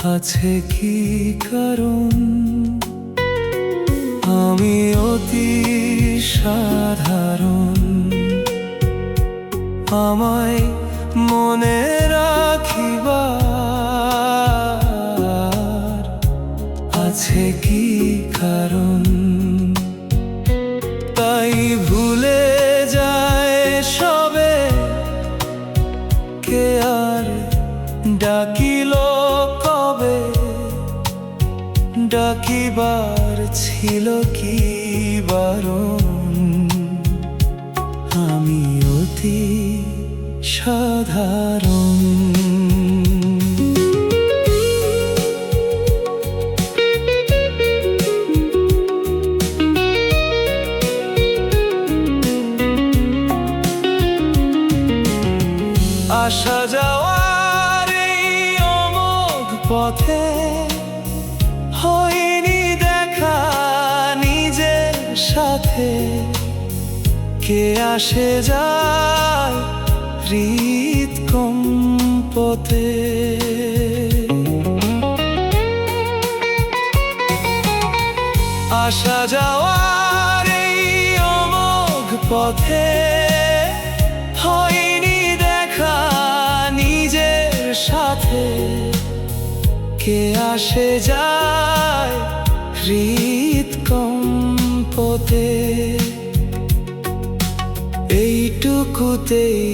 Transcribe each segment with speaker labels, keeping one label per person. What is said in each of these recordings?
Speaker 1: আছে কি কারণ আমি অতি সাধারণ আমায় মনে রাখিবার আছে কি কারণ তাই ভুলে যায় সবে কে আর ডাকিল কবে ডাকিবার ছিল কি বারণ আমি অতি সাধারণ আসা যাওয়ার এই অমোঘ পথে হয়নি দেখা নিজের সাথে কে আসে যায় হৃদ কম্পতে আসা যাওয়ার এই অমোঘ পথে হয়নি দেখা নিজের সাথে কে আসে যায় হৃদ কম্পতে এইটুকুতেই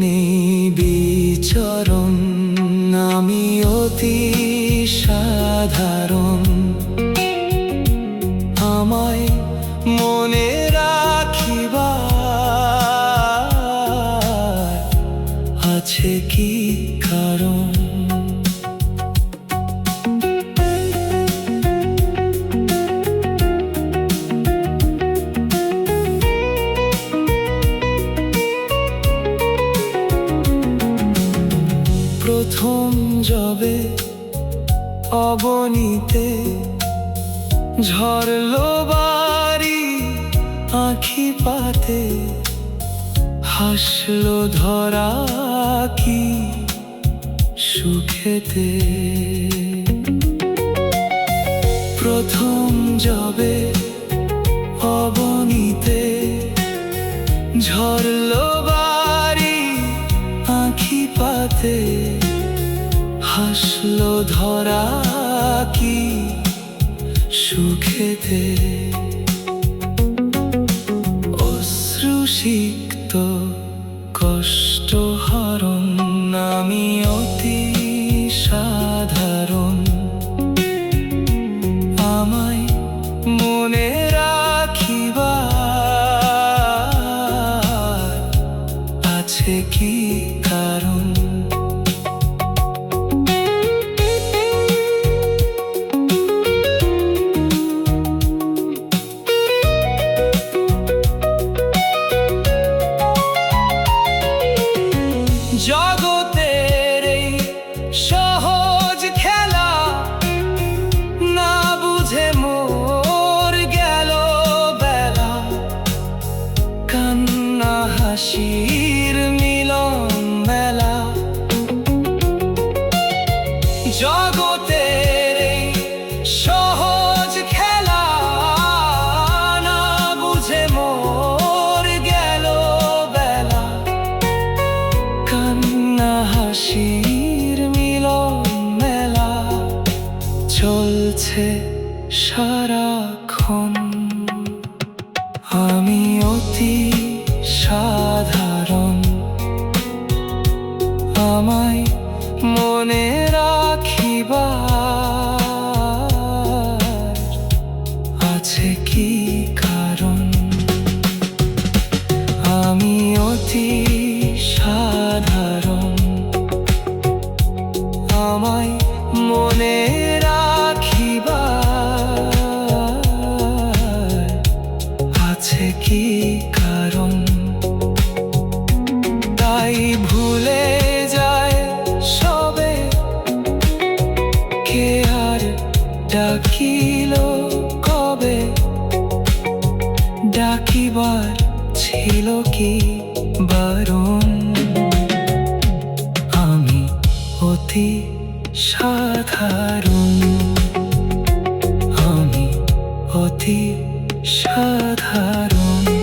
Speaker 1: নেই বিচরণ আমি অতি সাধারণ আমায় মনে রাখিবার আছে কি কারণ প্রথম যবে অবনীতে ঝরলো বাড়ি আঁখি পাতে হাসলো ধরা কি সুখেতে প্রথম যবে অবনীতে ঝরলো বাড়ি আঁখি পাতে হাসলো ধরা কি সুখেতে অশ্রুসিক্ত কষ্ট হরণ আমি অতি সাধারণ আমায় মনে রাখিবার আছে কি কারণ জগতের এই সহজ খেলা না বুঝে মোর গেল বেলা কান্না হাসির মিলন মেলা জগতের এই সহজ খেলা না বুঝে মোর গেল বেলা কান্না হাসির মিলন মেলা চলছে সারাক্ষণ আমি অতি সাধারণ আমায় মনে রাখিবার আছে কি কারণ আমি অতি সাধারণ আমায় মনে রাখিবার আছে কি কারণ তাই ভুলে যায় সবে কে আর ডাকিল কবে ডাকিবার ছিল কি বারণ আমি অতি সাধারণ, আমি অতি সাধারণ।